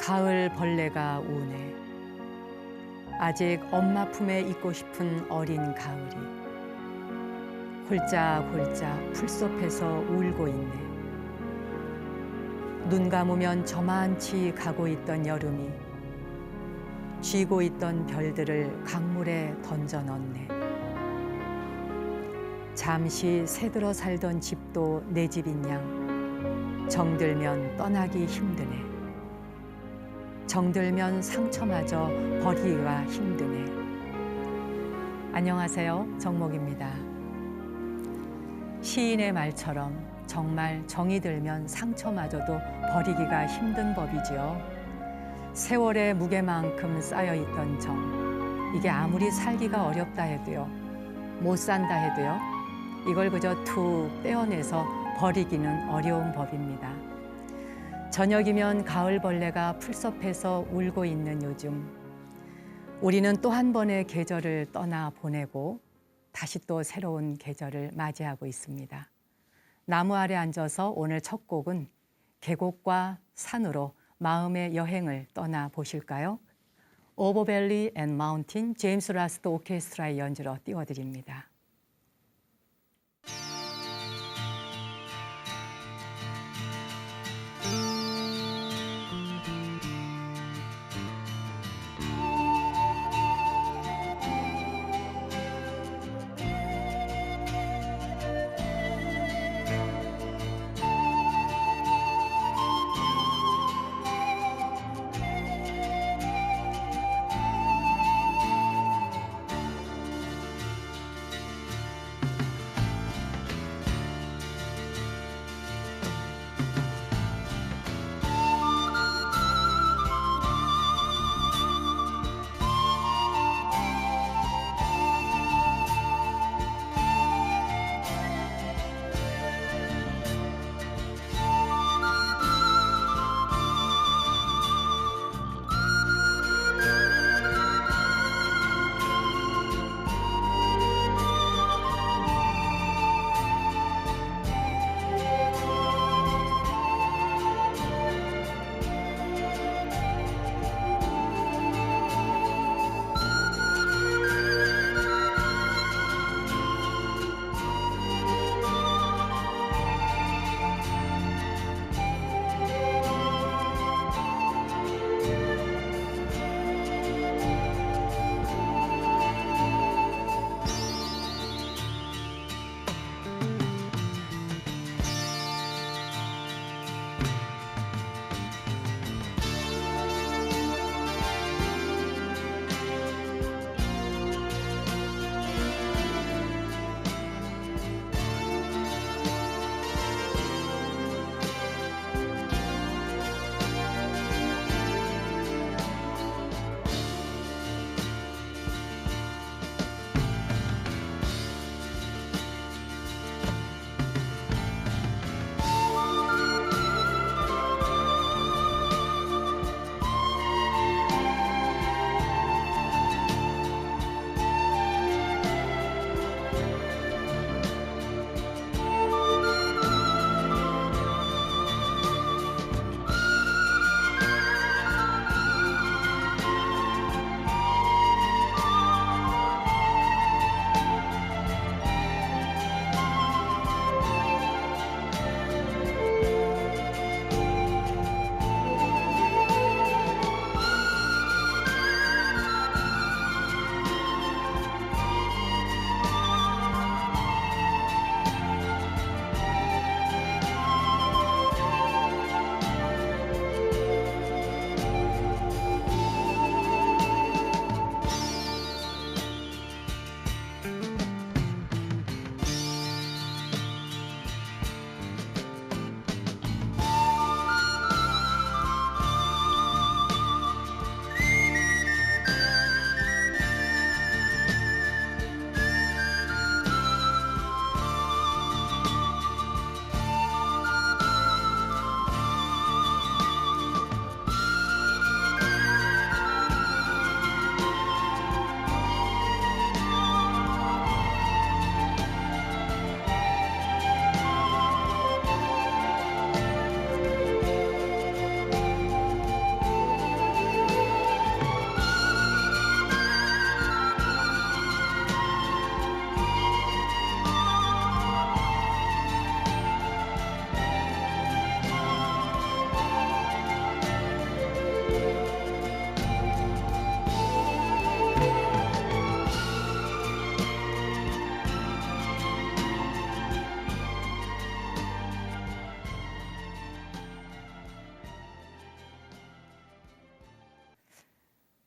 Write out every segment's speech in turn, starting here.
가을 벌레가 우네. 아직 엄마 품에 있고 싶은 어린 가을이 홀짝홀짝 풀숲에서 울고 있네. 눈 감으면 저만치 가고 있던 여름이 쥐고 있던 별들을 강물에 던져 넣네. 잠시 새들어 살던 집도 내 집인 양 정들면 떠나기 힘드네. 정들면 상처마저 버리기가 힘드네. 안녕하세요, 정목입니다. 시인의 말처럼 정말 정이 들면 상처마저도 버리기가 힘든 법이지요. 세월의 무게만큼 쌓여있던 정, 이게 아무리 살기가 어렵다 해도요, 못 산다 해도요, 이걸 그저 툭 떼어내서 버리기는 어려운 법입니다. 저녁이면 가을벌레가 풀숲에서 울고 있는 요즘, 우리는 또 한 번의 계절을 떠나보내고 다시 또 새로운 계절을 맞이하고 있습니다. 나무 아래 앉아서 오늘 첫 곡은 계곡과 산으로 마음의 여행을 떠나보실까요? 오버밸리 앤 마운틴 제임스 라스트 오케스트라의 연주로 띄워드립니다.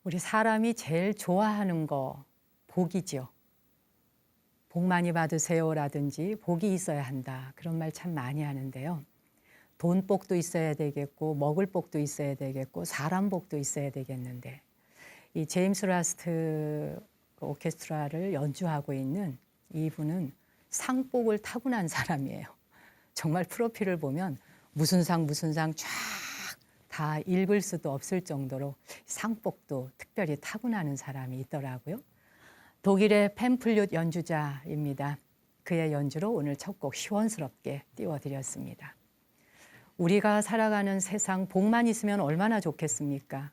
우리 사람이 제일 좋아하는 거 복이지요. 복 많이 받으세요라든지 복이 있어야 한다. 그런 말 참 많이 하는데요. 돈 복도 있어야 되겠고 먹을 복도 있어야 되겠고 사람 복도 있어야 되겠는데 이 제임스 라스트 오케스트라를 연주하고 있는 이분은 상복을 타고난 사람이에요. 정말 프로필을 보면 무슨 상 쫙 다 읽을 수도 없을 정도로 상복도 특별히 타고나는 사람이 있더라고요. 독일의 펜플룻 연주자입니다. 그의 연주로 오늘 첫 곡 시원스럽게 띄워드렸습니다. 우리가 살아가는 세상 복만 있으면 얼마나 좋겠습니까?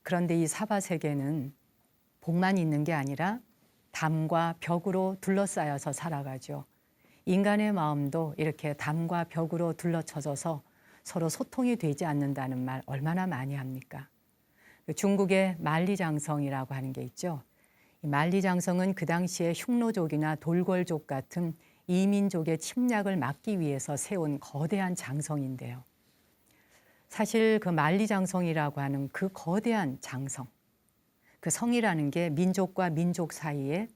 그런데 이 사바 세계는 복만 있는 게 아니라 담과 벽으로 둘러싸여서 살아가죠. 인간의 마음도 이렇게 담과 벽으로 둘러쳐져서 서로 소통이 되지 않는다는 말 얼마나 많이 합니까? 중국의 만리장성이라고 하는 게 있죠. 이 만리장성은 그 당시에 흉노족이나 돌궐족 같은 이민족의 침략을 막기 위해서 세운 거대한 장성인데요. 사실 그 만리장성이라고 하는 그 거대한 장성, 그 성이라는 게 민족과 민족 사이에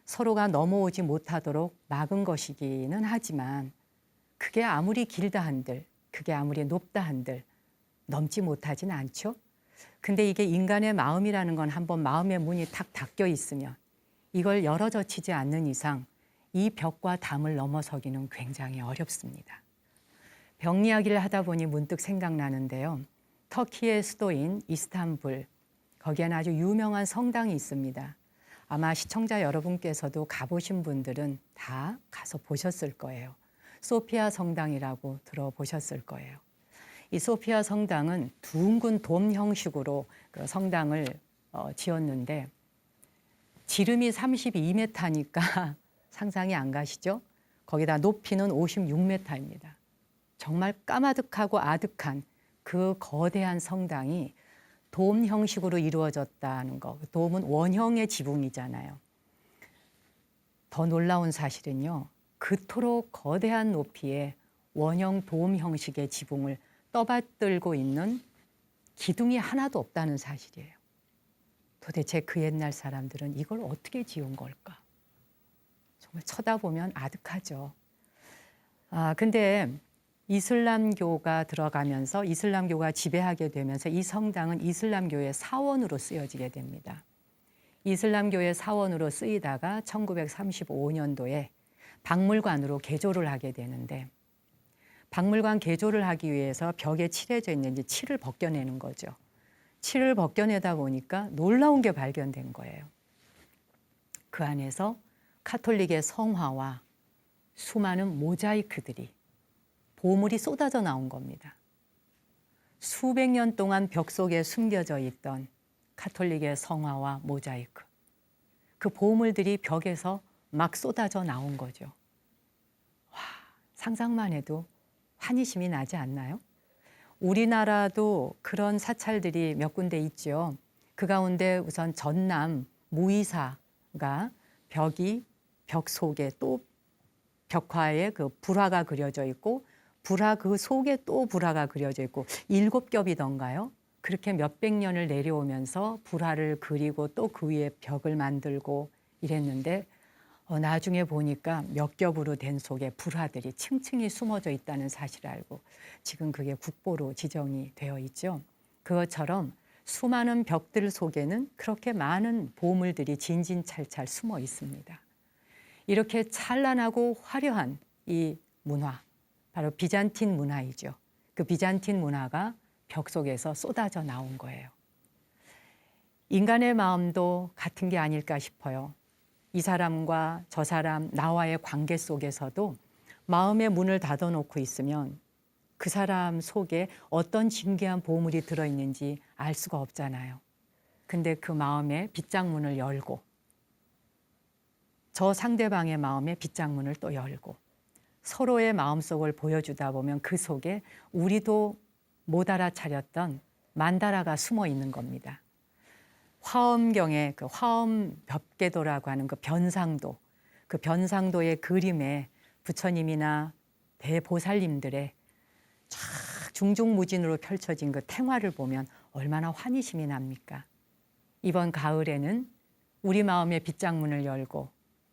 서로가 넘어오지 못하도록 막은 것이기는 하지만 그게 아무리 길다 한들, 그게 아무리 높다 한들 넘지 못하진 않죠. 근데 이게 인간의 마음이라는 건 한번 마음의 문이 탁 닫혀 있으면 이걸 열어젖히지 않는 이상 이 벽과 담을 넘어서기는 굉장히 어렵습니다. 벽 이야기를 하다 보니 문득 생각나는데요. 터키의 수도인 이스탄불, 거기에는 아주 유명한 성당이 있습니다. 아마 시청자 여러분께서도 가보신 분들은 다 가서 보셨을 거예요. 소피아 성당이라고 들어보셨을 거예요. 이 소피아 성당은 둥근 돔 형식으로 그 성당을 지었는데 지름이 32m니까 상상이 안 가시죠? 거기다 높이는 56m입니다. 정말 까마득하고 아득한 그 거대한 성당이 돔 형식으로 이루어졌다는 거. 돔은 원형의 지붕이잖아요. 더 놀라운 사실은요. 그토록 거대한 높이의 원형 돔 형식의 지붕을 떠받들고 있는 기둥이 하나도 없다는 사실이에요. 도대체 그 옛날 사람들은 이걸 어떻게 지은 걸까? 정말 쳐다보면 아득하죠. 근데 이슬람교가 들어가면서 이슬람교가 지배하게 되면서 이 성당은 이슬람교의 사원으로 쓰여지게 됩니다. 이슬람교의 사원으로 쓰이다가 1935년도에 박물관으로 개조를 하게 되는데 박물관 개조를 하기 위해서 벽에 칠해져 있는 칠을 벗겨내는 거죠. 칠을 벗겨내다 보니까 놀라운 게 발견된 거예요. 그 안에서 카톨릭의 성화와 수많은 모자이크들이 보물이 쏟아져 나온 겁니다. 수백 년 동안 벽 속에 숨겨져 있던 카톨릭의 성화와 모자이크. 그 보물들이 벽에서 막 쏟아져 나온 거죠. 와, 상상만 해도 환희심이 나지 않나요? 우리나라도 그런 사찰들이 몇 군데 있죠. 그 가운데 우선 전남 무이사가 벽 속에 또 벽화에 그 불화가 그려져 있고 불화 그 속에 또 불화가 그려져 있고 7겹이던가요? 그렇게 몇백 년을 내려오면서 불화를 그리고 또 그 위에 벽을 만들고 이랬는데 나중에 보니까 몇 겹으로 된 속에 불화들이 층층이 숨어져 있다는 사실을 알고 지금 그게 국보로 지정이 되어 있죠. 그것처럼 수많은 벽들 속에는 그렇게 많은 보물들이 진진찰찰 숨어 있습니다. 이렇게 찬란하고 화려한 이 문화, 바로 비잔틴 문화이죠. 그 비잔틴 문화가 벽 속에서 쏟아져 나온 거예요. 인간의 마음도 같은 게 아닐까 싶어요. 이 사람과 저 사람, 나와의 관계 속에서도 마음의 문을 닫아놓고 있으면 그 사람 속에 어떤 진귀한 보물이 들어있는지 알 수가 없잖아요. 근데 그 마음의 빗장문을 열고 저 상대방의 마음의 빗장문을 또 열고 서로의 마음속을 보여주다 보면 그 속에 우리도 못 알아차렸던 만다라가 숨어 있는 겁니다. 화엄경의 그 화엄벽계도라고 하는 그 변상도, 그 변상도의 그림에 부처님이나 대보살님들의 쫙 중중무진으로 펼쳐진 그 탱화를 보면 얼마나 환희심이 납니까? 이번 가을에는 우리 마음의 빗장문을 열고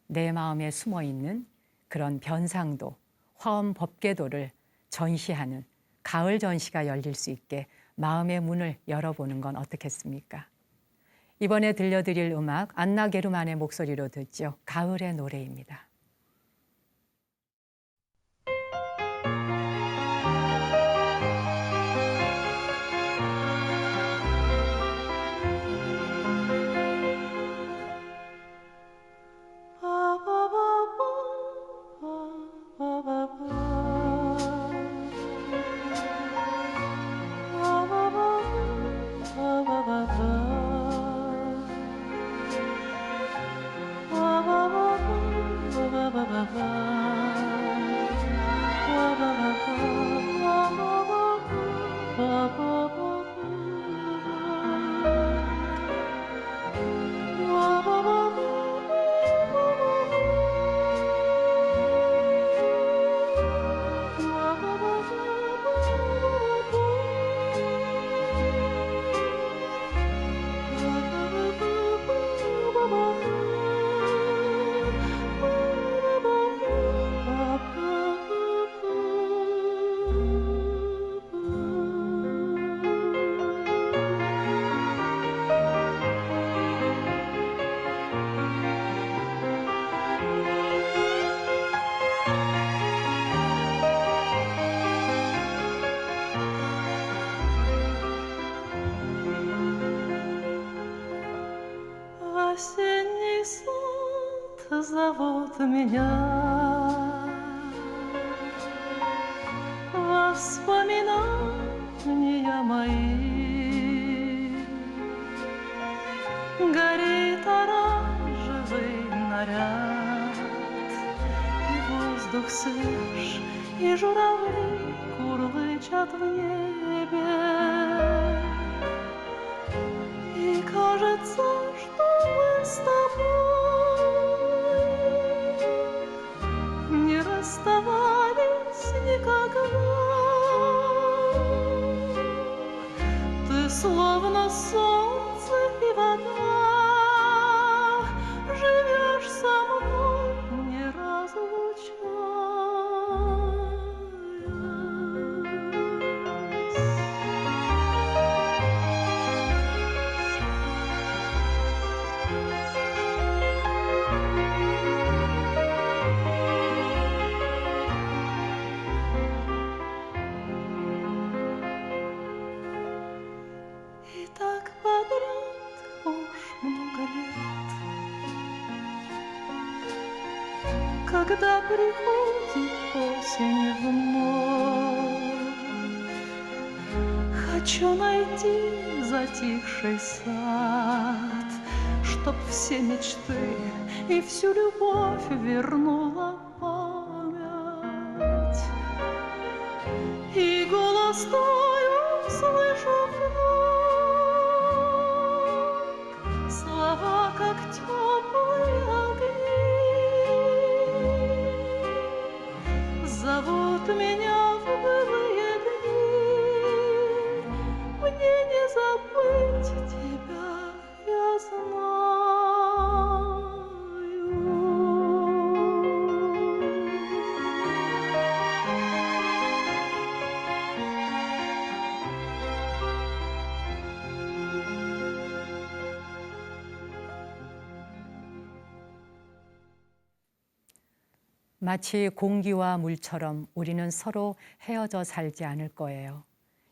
내 마음에 숨어 있는 그런 변상도, 화엄 법궤도를 전시하는 가을 전시가 열릴 수 있게 마음의 문을 열어보는 건 어떻겠습니까? 이번에 들려드릴 음악 안나 게르만의 목소리로 듣죠. 가을의 노래입니다. Осенний сад зовут меня, воспоминания мои. Горит оранжевый наряд, и воздух свеж, и журавли курлычат в небе. И кажется, что мы с тобой не расставались никогда. Ты словно солнце и вода, живешь со мной, не разлучаясь. И так подряд уж много лет, когда приходит осень вновь, хочу найти затихший сад, чтоб все мечты и всю любовь вернула память. И голос твой услышу вновь, слова, как теплые огни, зовут меня в былые дни. Мне не забыть тебя, я знаю. 마치 공기와 물처럼 우리는 서로 헤어져 살지 않을 거예요.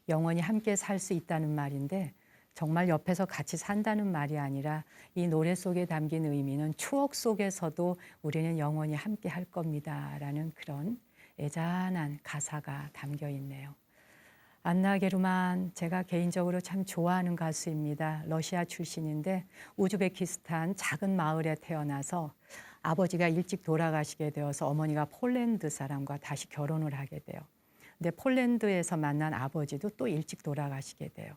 영원히 함께 살 수 있다는 말인데 정말 옆에서 같이 산다는 말이 아니라 이 노래 속에 담긴 의미는 추억 속에서도 우리는 영원히 함께 할 겁니다. 라는 그런 애잔한 가사가 담겨 있네요. 안나 게르만 제가 개인적으로 참 좋아하는 가수입니다. 러시아 출신인데 우즈베키스탄 작은 마을에 태어나서 아버지가 일찍 돌아가시게 되어서 어머니가 폴란드 사람과 다시 결혼을 하게 돼요. 근데 폴란드에서 만난 아버지도 또 일찍 돌아가시게 돼요.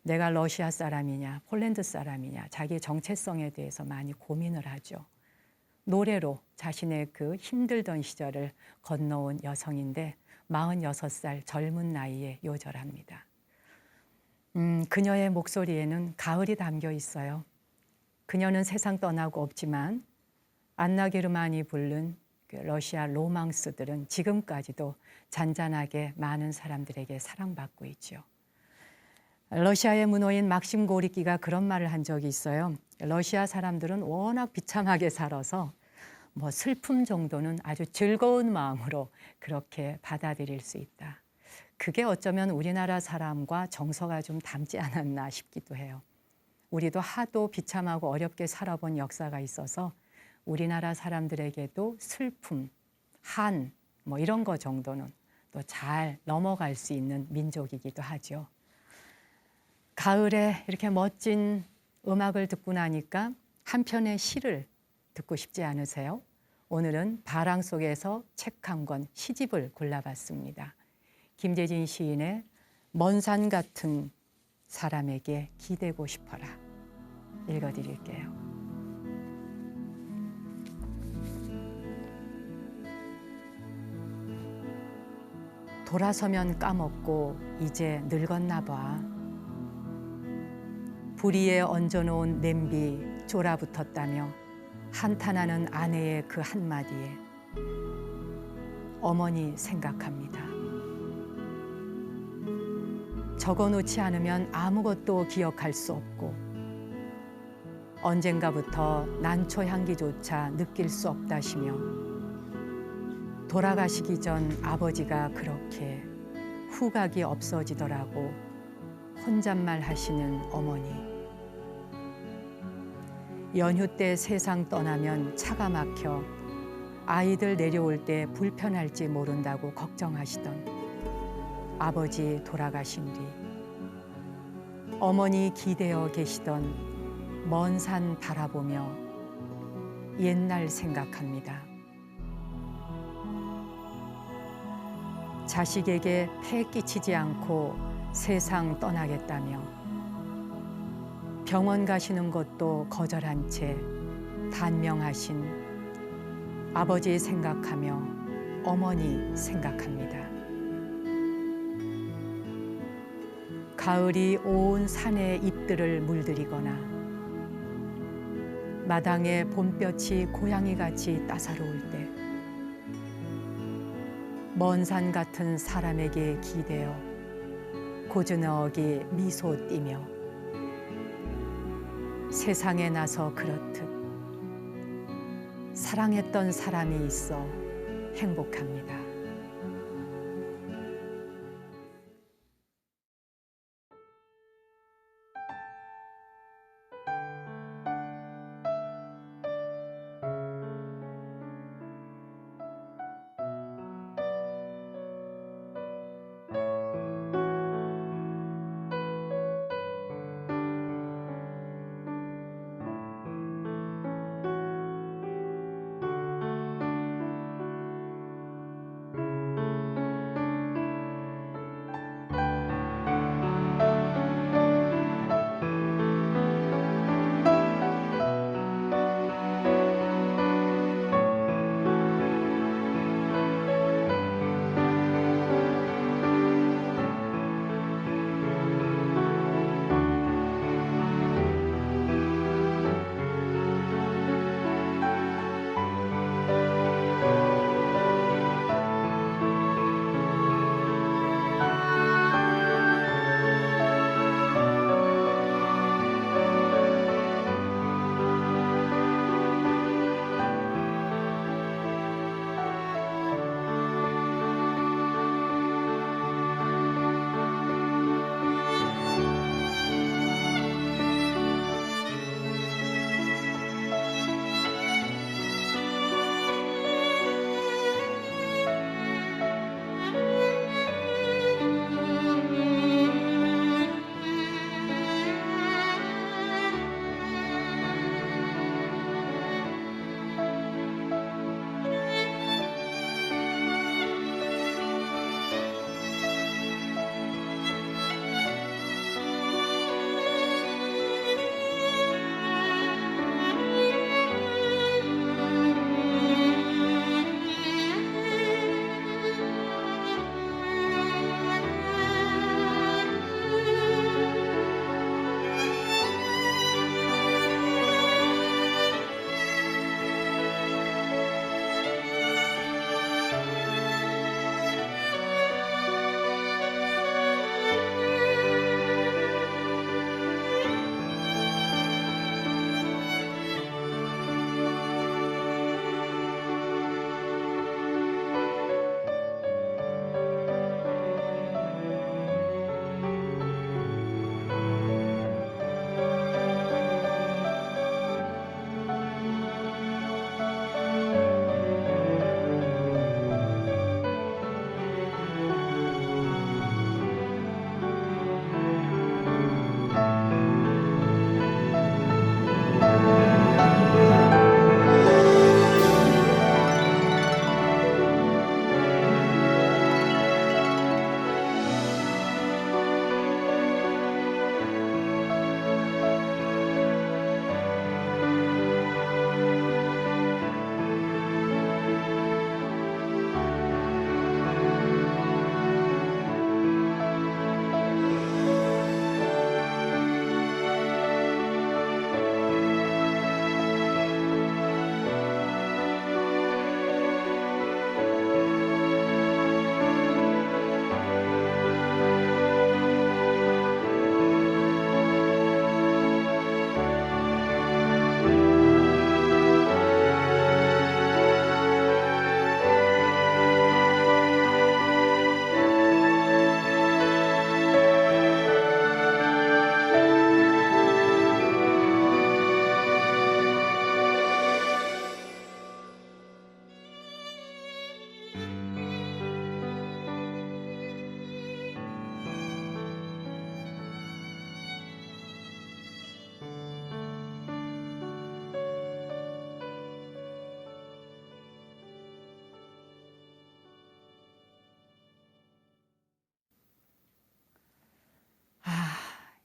내가 러시아 사람이냐, 폴란드 사람이냐, 자기의 정체성에 대해서 많이 고민을 하죠. 노래로 자신의 그 힘들던 시절을 건너온 여성인데 46살 젊은 나이에 요절합니다. 그녀의 목소리에는 가을이 담겨 있어요. 그녀는 세상 떠나고 없지만 안나 게르만이 부른 그 러시아 로망스들은 지금까지도 잔잔하게 많은 사람들에게 사랑받고 있죠. 러시아의 문호인 막심 고리키가 그런 말을 한 적이 있어요. 러시아 사람들은 워낙 비참하게 살아서 뭐 슬픔 정도는 아주 즐거운 마음으로 그렇게 받아들일 수 있다. 그게 어쩌면 우리나라 사람과 정서가 좀 닮지 않았나 싶기도 해요. 우리도 하도 비참하고 어렵게 살아본 역사가 있어서 우리나라 사람들에게도 슬픔, 한, 뭐 이런 거 정도는 또 잘 넘어갈 수 있는 민족이기도 하죠. 가을에 이렇게 멋진 음악을 듣고 나니까 한 편의 시를 듣고 싶지 않으세요? 오늘은 바람 속에서 책 한 권, 시집을 골라봤습니다. 김재진 시인의 먼 산 같은 사람에게 기대고 싶어라. 읽어드릴게요. 돌아서면 까먹고 이제 늙었나 봐. 불 위에 얹어놓은 냄비 쫄아붙었다며 한탄하는 아내의 그 한마디에 어머니 생각합니다. 적어놓지 않으면 아무것도 기억할 수 없고 언젠가부터 난초 향기조차 느낄 수 없다시며 돌아가시기 전 아버지가 그렇게 후각이 없어지더라고 혼잣말 하시는 어머니. 연휴 때 세상 떠나면 차가 막혀 아이들 내려올 때 불편할지 모른다고 걱정하시던 아버지 돌아가신 뒤 어머니 기대어 계시던 먼 산 바라보며 옛날 생각합니다. 자식에게 폐 끼치지 않고 세상 떠나겠다며 병원 가시는 것도 거절한 채 단명하신 아버지 생각하며 어머니 생각합니다. 가을이 온 산의 잎들을 물들이거나 마당에 봄볕이 고양이같이 따사로울 때 먼 산 같은 사람에게 기대어 고즈넉이 미소 띠며 세상에 나서 그렇듯 사랑했던 사람이 있어 행복합니다.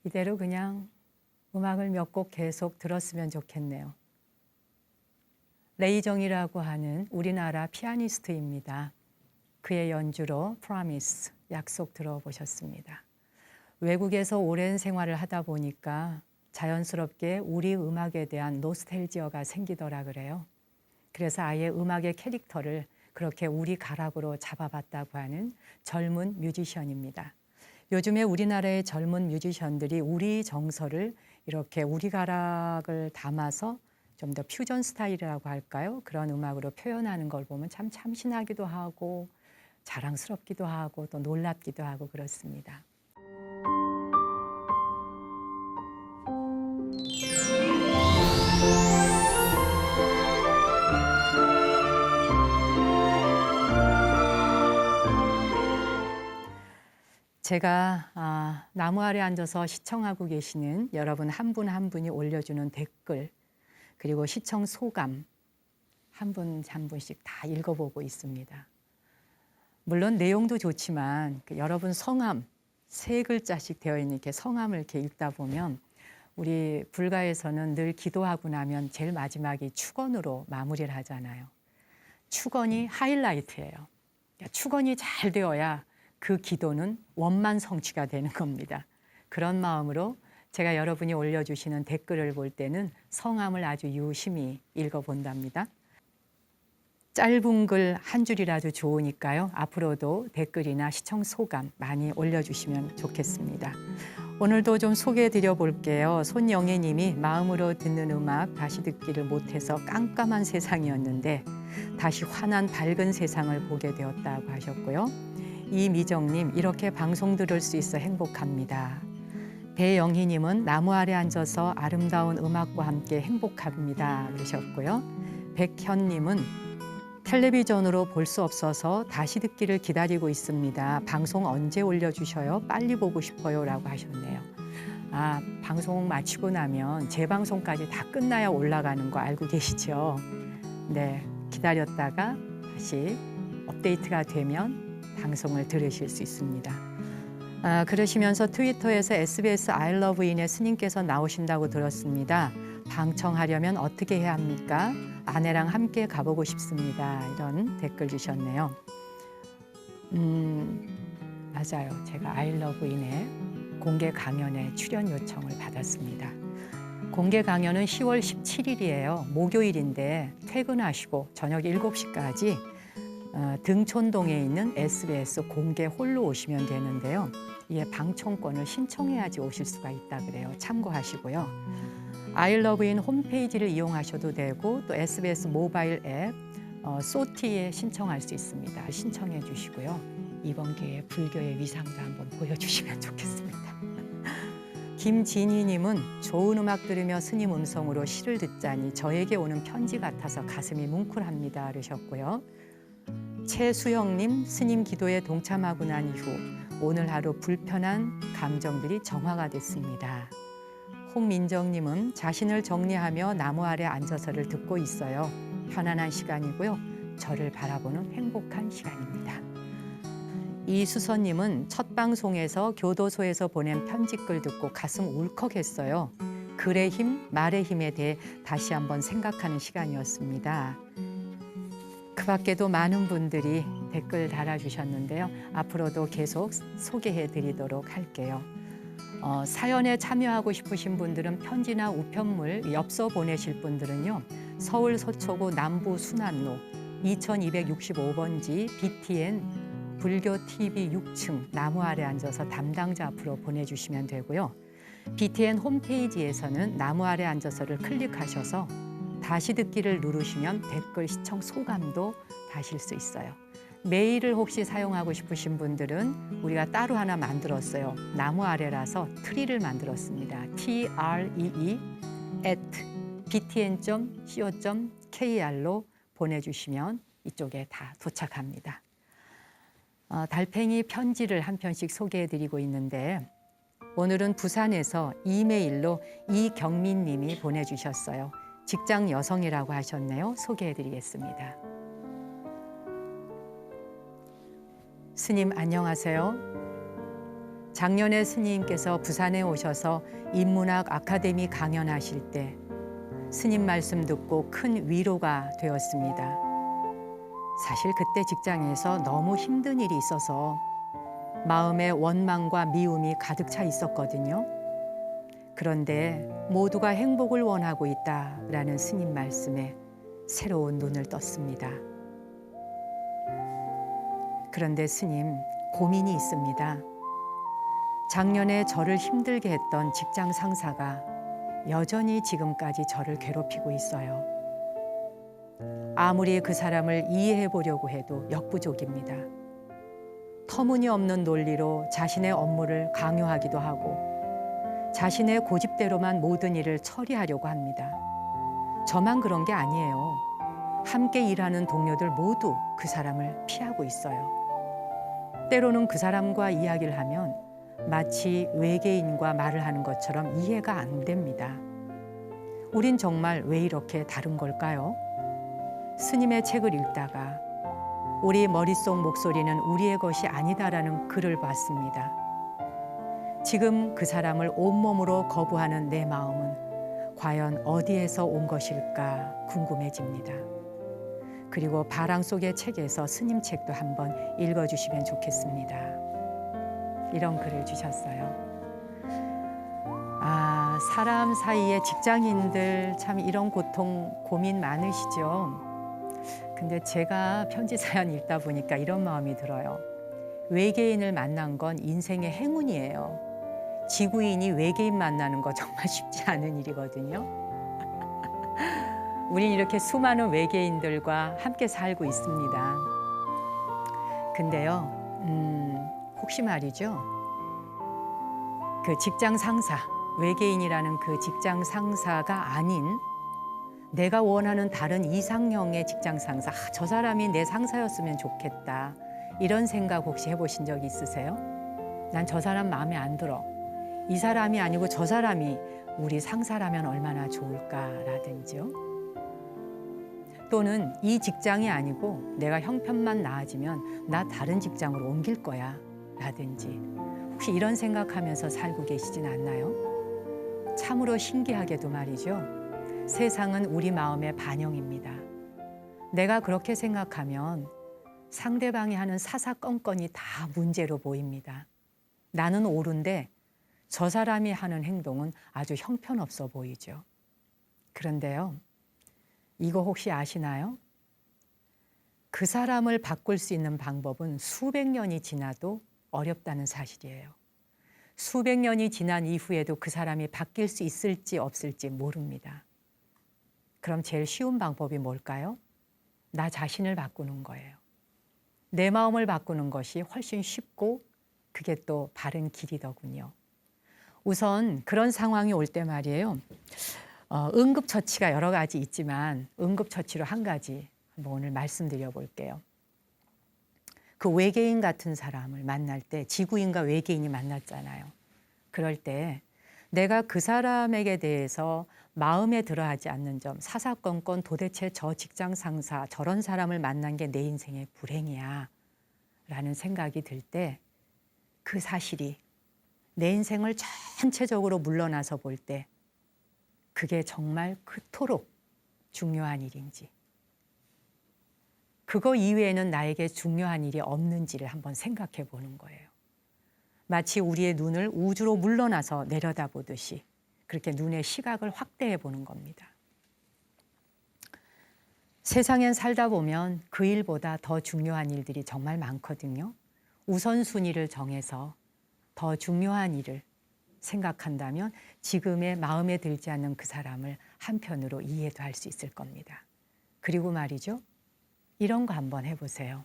이대로 그냥 음악을 몇 곡 계속 들었으면 좋겠네요. 레이정이라고 하는 우리나라 피아니스트입니다. 그의 연주로 Promise, 약속 들어보셨습니다. 외국에서 오랜 생활을 하다 보니까 자연스럽게 우리 음악에 대한 노스텔지어가 생기더라 그래요. 그래서 아예 음악의 캐릭터를 그렇게 우리 가락으로 잡아봤다고 하는 젊은 뮤지션입니다. 요즘에 우리나라의 젊은 뮤지션들이 우리 정서를 이렇게 우리 가락을 담아서 좀 더 퓨전 스타일이라고 할까요? 그런 음악으로 표현하는 걸 보면 참 참신하기도 하고 자랑스럽기도 하고 또 놀랍기도 하고 그렇습니다. 제가 나무 아래 앉아서 시청하고 계시는 여러분 한 분 한 분이 올려주는 댓글 그리고 시청 소감 한 분 한 분씩 다 읽어보고 있습니다. 물론 내용도 좋지만 여러분 성함 3글자씩 되어 있는 이렇게 성함을 이렇게 읽다 보면 우리 불가에서는 늘 기도하고 나면 제일 마지막이 축원으로 마무리를 하잖아요. 축원이 하이라이트예요. 축원이 잘 되어야 그 기도는 원만 성취가 되는 겁니다. 그런 마음으로 제가 여러분이 올려주시는 댓글을 볼 때는 성함을 아주 유심히 읽어본답니다. 짧은 글 한 줄이라도 좋으니까요. 앞으로도 댓글이나 시청 소감 많이 올려주시면 좋겠습니다. 오늘도 좀 소개해드려 볼게요. 손영애 님이 마음으로 듣는 음악 다시 듣기를 못해서 깜깜한 세상이었는데 다시 환한 밝은 세상을 보게 되었다고 하셨고요. 이미정 님, 이렇게 방송 들을 수 있어 행복합니다. 배영희 님은 나무 아래 앉아서 아름다운 음악과 함께 행복합니다 그러셨고요. 백현 님은 텔레비전으로 볼 수 없어서 다시 듣기를 기다리고 있습니다. 방송 언제 올려주셔요? 빨리 보고 싶어요 라고 하셨네요. 방송 마치고 나면 재방송까지 다 끝나야 올라가는 거 알고 계시죠? 네, 기다렸다가 다시 업데이트가 되면 방송을 들으실 수 있습니다. 그러시면서 트위터에서 SBS I Love In의 스님께서 나오신다고 들었습니다. 방청하려면 어떻게 해야 합니까? 아내랑 함께 가보고 싶습니다. 이런 댓글 주셨네요. 맞아요. 제가 I Love In의 공개 강연에 출연 요청을 받았습니다. 공개 강연은 10월 17일이에요. 목요일인데 퇴근하시고 저녁 7시까지 등촌동에 있는 SBS 공개 홀로 오시면 되는데요. 이 방청권을 신청해야지 오실 수가 있다 그래요. 참고하시고요. I Love In 홈페이지를 이용하셔도 되고 또 SBS 모바일 앱 소티에 신청할 수 있습니다. 신청해 주시고요. 이번 기회에 불교의 위상도 한번 보여주시면 좋겠습니다. 김진희 님은 좋은 음악 들으며 스님 음성으로 시를 듣자니 저에게 오는 편지 같아서 가슴이 뭉클합니다 그러셨고요. 최수영 님, 스님 기도에 동참하고 난 이후 오늘 하루 불편한 감정들이 정화가 됐습니다. 홍민정 님은 자신을 정리하며 나무 아래 앉아서를 듣고 있어요. 편안한 시간이고요. 저를 바라보는 행복한 시간입니다. 이수선 님은 첫 방송에서 교도소에서 보낸 편지글 듣고 가슴 울컥했어요. 글의 힘, 말의 힘에 대해 다시 한번 생각하는 시간이었습니다. 그 밖에도 많은 분들이 댓글 달아주셨는데요. 앞으로도 계속 소개해 드리도록 할게요. 사연에 참여하고 싶으신 분들은 편지나 우편물, 엽서 보내실 분들은요. 서울 서초구 남부 순환로 2265번지 BTN 불교TV 6층 나무 아래 앉아서 담당자 앞으로 보내주시면 되고요. BTN 홈페이지에서는 나무 아래 앉아서를 클릭하셔서 다시 듣기를 누르시면 댓글 시청 소감도 다실 수 있어요. 메일을 혹시 사용하고 싶으신 분들은 우리가 따로 하나 만들었어요. 나무 아래라서 트리를 만들었습니다. tree@btn.co.kr로 보내주시면 이쪽에 다 도착합니다. 달팽이 편지를 한 편씩 소개해드리고 있는데 오늘은 부산에서 이메일로 이경민 님이 보내주셨어요. 직장 여성이라고 하셨네요. 소개해드리겠습니다. 스님 안녕하세요. 작년에 스님께서 부산에 오셔서 인문학 아카데미 강연하실 때 스님 말씀 듣고 큰 위로가 되었습니다. 사실 그때 직장에서 너무 힘든 일이 있어서 마음에 원망과 미움이 가득 차 있었거든요. 그런데 모두가 행복을 원하고 있다라는 스님 말씀에 새로운 눈을 떴습니다. 그런데 스님, 고민이 있습니다. 작년에 저를 힘들게 했던 직장 상사가 여전히 지금까지 저를 괴롭히고 있어요. 아무리 그 사람을 이해해 보려고 해도 역부족입니다. 터무니없는 논리로 자신의 업무를 강요하기도 하고 자신의 고집대로만 모든 일을 처리하려고 합니다. 저만 그런 게 아니에요. 함께 일하는 동료들 모두 그 사람을 피하고 있어요. 때로는 그 사람과 이야기를 하면 마치 외계인과 말을 하는 것처럼 이해가 안 됩니다. 우린 정말 왜 이렇게 다른 걸까요? 스님의 책을 읽다가 우리 머릿속 목소리는 우리의 것이 아니다라는 글을 봤습니다. 지금 그 사람을 온몸으로 거부하는 내 마음은 과연 어디에서 온 것일까 궁금해집니다. 그리고 바람 속의 책에서 스님 책도 한번 읽어주시면 좋겠습니다. 이런 글을 주셨어요. 사람 사이에 직장인들 참 이런 고통, 고민 많으시죠? 근데 제가 편지 사연 읽다 보니까 이런 마음이 들어요. 외계인을 만난 건 인생의 행운이에요. 지구인이 외계인 만나는 거 정말 쉽지 않은 일이거든요. 우린 이렇게 수많은 외계인들과 함께 살고 있습니다. 근데요, 혹시 말이죠. 그 직장 상사, 외계인이라는 그 직장 상사가 아닌 내가 원하는 다른 이상형의 직장 상사, 저 사람이 내 상사였으면 좋겠다. 이런 생각 혹시 해보신 적 있으세요? 난 저 사람 마음에 안 들어. 이 사람이 아니고 저 사람이 우리 상사라면 얼마나 좋을까라든지요. 또는 이 직장이 아니고 내가 형편만 나아지면 나 다른 직장으로 옮길 거야 라든지 혹시 이런 생각하면서 살고 계시진 않나요? 참으로 신기하게도 말이죠. 세상은 우리 마음의 반영입니다. 내가 그렇게 생각하면 상대방이 하는 사사건건이 다 문제로 보입니다. 나는 옳은데 저 사람이 하는 행동은 아주 형편없어 보이죠. 그런데요, 이거 혹시 아시나요? 그 사람을 바꿀 수 있는 방법은 수백 년이 지나도 어렵다는 사실이에요. 수백 년이 지난 이후에도 그 사람이 바뀔 수 있을지 없을지 모릅니다. 그럼 제일 쉬운 방법이 뭘까요? 나 자신을 바꾸는 거예요. 내 마음을 바꾸는 것이 훨씬 쉽고 그게 또 바른 길이더군요. 우선 그런 상황이 올 때 말이에요. 응급처치가 여러 가지 있지만 응급처치로 한 가지 한번 오늘 말씀드려 볼게요. 그 외계인 같은 사람을 만날 때 지구인과 외계인이 만났잖아요. 그럴 때 내가 그 사람에게 대해서 마음에 들어하지 않는 점, 사사건건 도대체 저 직장 상사 저런 사람을 만난 게 내 인생의 불행이야 라는 생각이 들 때 그 사실이 내 인생을 전체적으로 물러나서 볼 때 그게 정말 그토록 중요한 일인지, 그거 이외에는 나에게 중요한 일이 없는지를 한번 생각해 보는 거예요. 마치 우리의 눈을 우주로 물러나서 내려다보듯이 그렇게 눈의 시각을 확대해 보는 겁니다. 세상엔 살다 보면 그 일보다 더 중요한 일들이 정말 많거든요. 우선순위를 정해서 더 중요한 일을 생각한다면 지금의 마음에 들지 않는 그 사람을 한편으로 이해도 할 수 있을 겁니다. 그리고 말이죠. 이런 거 한번 해보세요.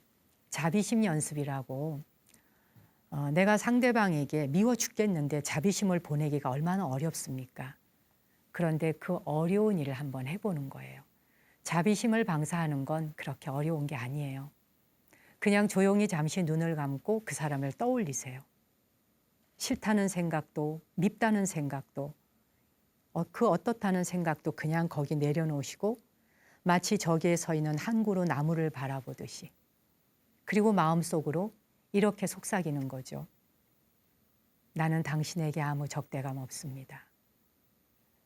자비심 연습이라고 내가 상대방에게 미워 죽겠는데 자비심을 보내기가 얼마나 어렵습니까? 그런데 그 어려운 일을 한번 해보는 거예요. 자비심을 방사하는 건 그렇게 어려운 게 아니에요. 그냥 조용히 잠시 눈을 감고 그 사람을 떠올리세요. 싫다는 생각도 밉다는 생각도 그 어떻다는 생각도 그냥 거기 내려놓으시고 마치 저기에 서 있는 한 그루 나무를 바라보듯이, 그리고 마음속으로 이렇게 속삭이는 거죠. 나는 당신에게 아무 적대감 없습니다.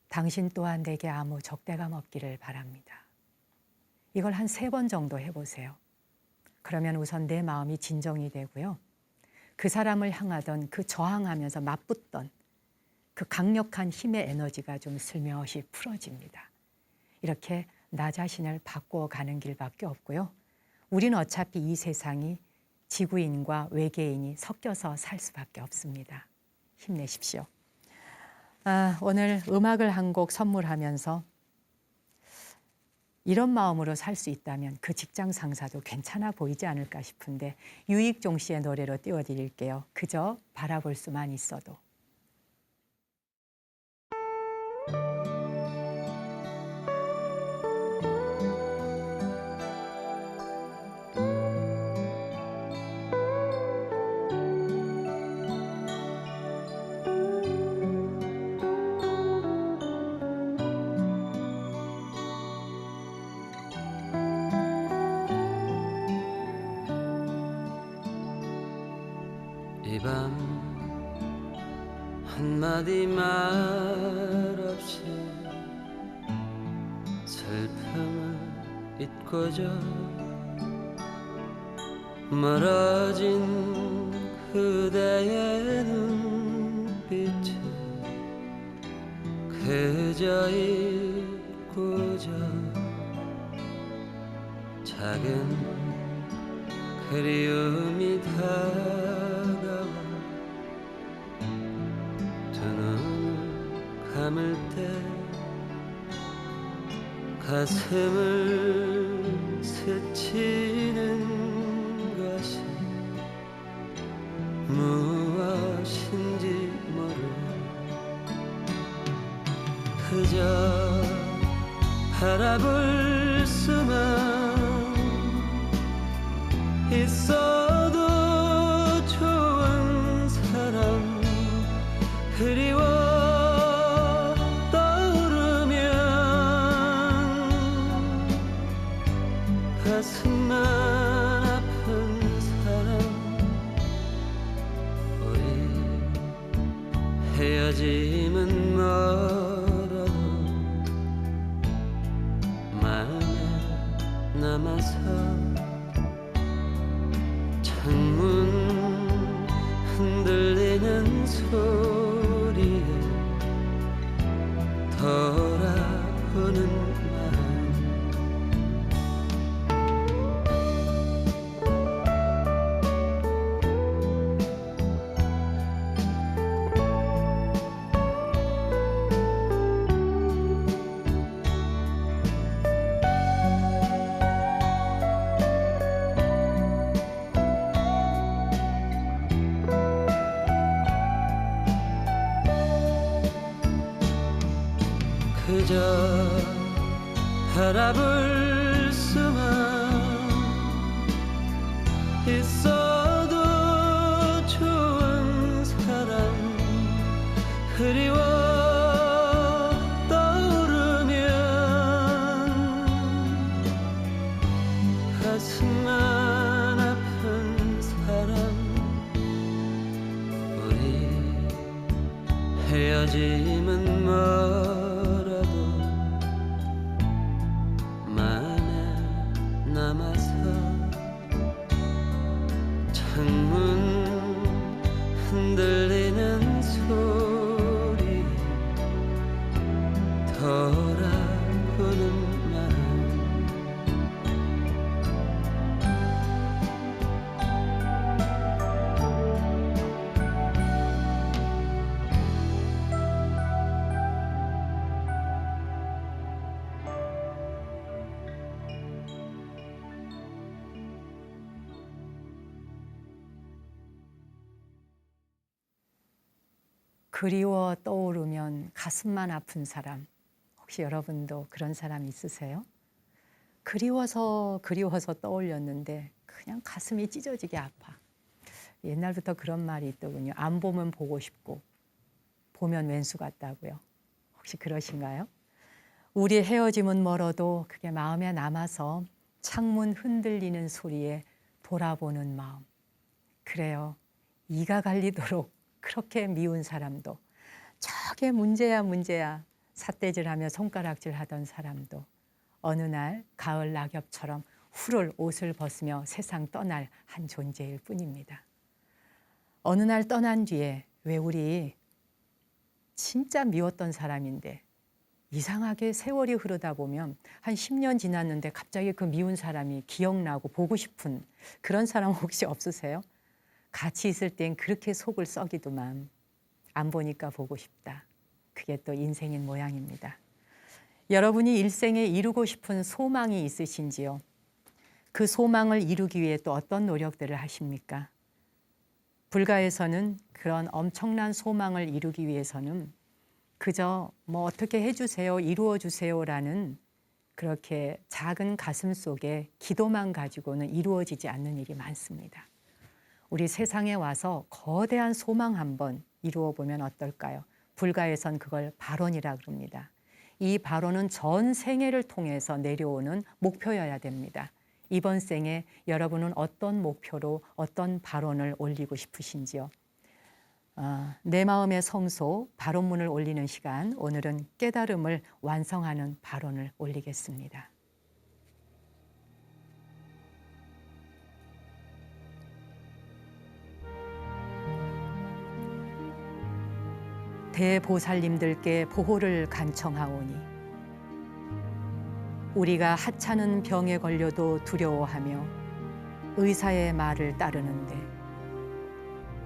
당신 또한 내게 아무 적대감 없기를 바랍니다. 이걸 한 3번 정도 해보세요. 그러면 우선 내 마음이 진정이 되고요. 그 사람을 향하던 그 저항하면서 맞붙던 그 강력한 힘의 에너지가 좀 슬며시 풀어집니다. 이렇게 나 자신을 바꿔가는 길밖에 없고요. 우리는 어차피 이 세상이 지구인과 외계인이 섞여서 살 수밖에 없습니다. 힘내십시오. 오늘 음악을 한 곡 선물하면서 이런 마음으로 살 수 있다면 그 직장 상사도 괜찮아 보이지 않을까 싶은데 유익종 씨의 노래로 띄워드릴게요. 그저 바라볼 수만 있어도. 이 밤 한마디 말 없이 슬픔을 잊고자 멀어진 그대의 눈빛에 그저 잊고자 작은 그리움이 다가와 두 눈을 감을 때 가슴을 스치는 것이 무엇인지 모르 그저 바라볼 수만 있어도 좋은 사람 그리워 떠오르면 가슴만 아픈 사람 우리 헤어짐은 멀어도 마음에 남아서 창문 흔들리는 소리에 돌아오는 마음 그저 바라볼 수만 있어도 좋은 사람 그리워 떠오르면 가슴만 아픈 사람 우리 헤어짐은 멀어도 마음에 남아서 창문 흔들리는 소리 돌아오는 마음 그리워 떠오르면 가슴만 아픈 사람. 혹시 여러분도 그런 사람 있으세요? 그리워서 떠올렸는데 그냥 가슴이 찢어지게 아파. 옛날부터 그런 말이 있더군요. 안 보면 보고 싶고 보면 왼수 같다고요. 혹시 그러신가요? 우리 헤어짐은 멀어도 그게 마음에 남아서 창문 흔들리는 소리에 돌아보는 마음. 그래요. 이가 갈리도록 그렇게 미운 사람도, 저게 문제야 문제야 삿대질하며 손가락질하던 사람도 어느 날 가을 낙엽처럼 훌훌 옷을 벗으며 세상 떠날 한 존재일 뿐입니다. 어느 날 떠난 뒤에 왜 우리 진짜 미웠던 사람인데 이상하게 세월이 흐르다 보면 한 10년 지났는데 갑자기 그 미운 사람이 기억나고 보고 싶은 그런 사람 혹시 없으세요? 같이 있을 땐 그렇게 속을 썩이더만 안 보니까 보고 싶다. 그게 또 인생인 모양입니다. 여러분이 일생에 이루고 싶은 소망이 있으신지요? 그 소망을 이루기 위해 또 어떤 노력들을 하십니까? 불가에서는 그런 엄청난 소망을 이루기 위해서는 그저 뭐 어떻게 해주세요, 이루어 주세요라는 그렇게 작은 가슴 속에 기도만 가지고는 이루어지지 않는 일이 많습니다. 우리 세상에 와서 거대한 소망 한번 이루어 보면 어떨까요? 불가에선 그걸 발원이라 그럽니다. 이 발원은 전 생애를 통해서 내려오는 목표여야 됩니다. 이번 생에 여러분은 어떤 목표로 어떤 발원을 올리고 싶으신지요? 내 마음의 성소 발원문을 올리는 시간, 오늘은 깨달음을 완성하는 발원을 올리겠습니다. 대보살님들께 보호를 간청하오니 우리가 하찮은 병에 걸려도 두려워하며 의사의 말을 따르는데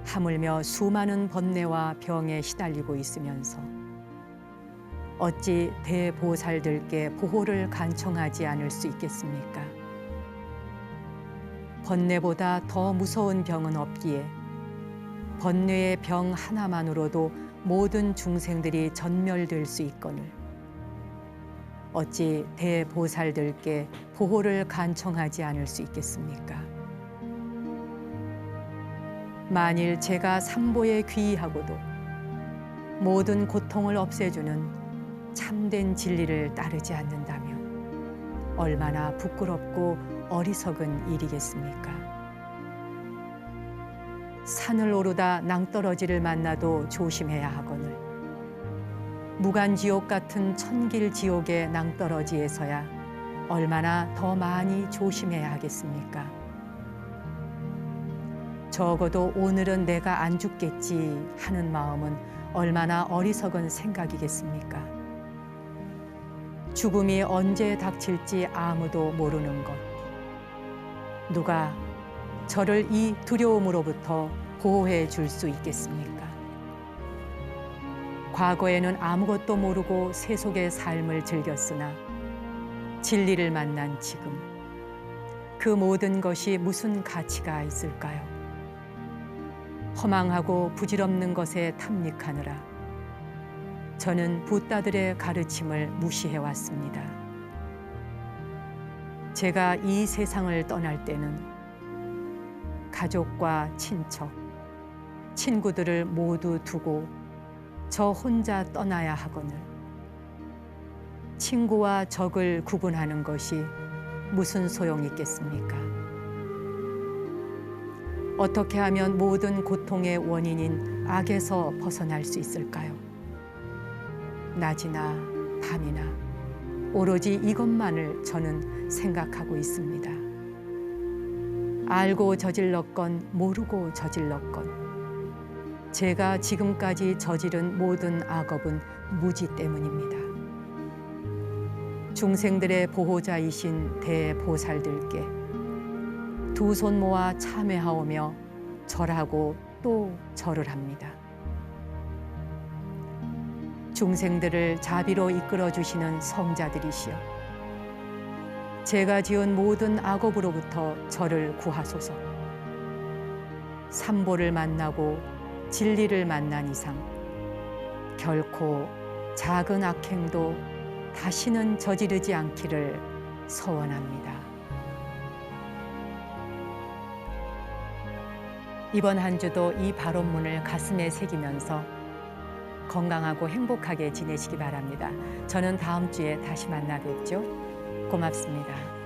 하물며 수많은 번뇌와 병에 시달리고 있으면서 어찌 대보살들께 보호를 간청하지 않을 수 있겠습니까? 번뇌보다 더 무서운 병은 없기에 번뇌의 병 하나만으로도 모든 중생들이 전멸될 수 있거늘 어찌 대보살들께 보호를 간청하지 않을 수 있겠습니까? 만일 제가 삼보에 귀의하고도 모든 고통을 없애주는 참된 진리를 따르지 않는다면 얼마나 부끄럽고 어리석은 일이겠습니까? 산을 오르다 낭떠러지를 만나도 조심해야 하거늘 무간지옥 같은 천길지옥의 낭떠러지에서야 얼마나 더 많이 조심해야 하겠습니까? 적어도 오늘은 내가 안 죽겠지 하는 마음은 얼마나 어리석은 생각이겠습니까? 죽음이 언제 닥칠지 아무도 모르는 것. 누가 저를 이 두려움으로부터 보호해 줄 수 있겠습니까? 과거에는 아무것도 모르고 세속의 삶을 즐겼으나 진리를 만난 지금 그 모든 것이 무슨 가치가 있을까요? 허망하고 부질없는 것에 탐닉하느라 저는 붓다들의 가르침을 무시해 왔습니다. 제가 이 세상을 떠날 때는 가족과 친척, 친구들을 모두 두고 저 혼자 떠나야 하거늘 친구와 적을 구분하는 것이 무슨 소용이 있겠습니까? 어떻게 하면 모든 고통의 원인인 악에서 벗어날 수 있을까요? 낮이나 밤이나 오로지 이것만을 저는 생각하고 있습니다. 알고 저질렀건 모르고 저질렀건 제가 지금까지 저지른 모든 악업은 무지 때문입니다. 중생들의 보호자이신 대보살들께 두 손 모아 참회하오며 절하고 또 절을 합니다. 중생들을 자비로 이끌어 주시는 성자들이시여 제가 지은 모든 악업으로부터 저를 구하소서. 삼보를 만나고 진리를 만난 이상 결코 작은 악행도 다시는 저지르지 않기를 서원합니다. 이번 한 주도 이 발언문을 가슴에 새기면서 건강하고 행복하게 지내시기 바랍니다. 저는 다음 주에 다시 만나 뵙죠. 고맙습니다.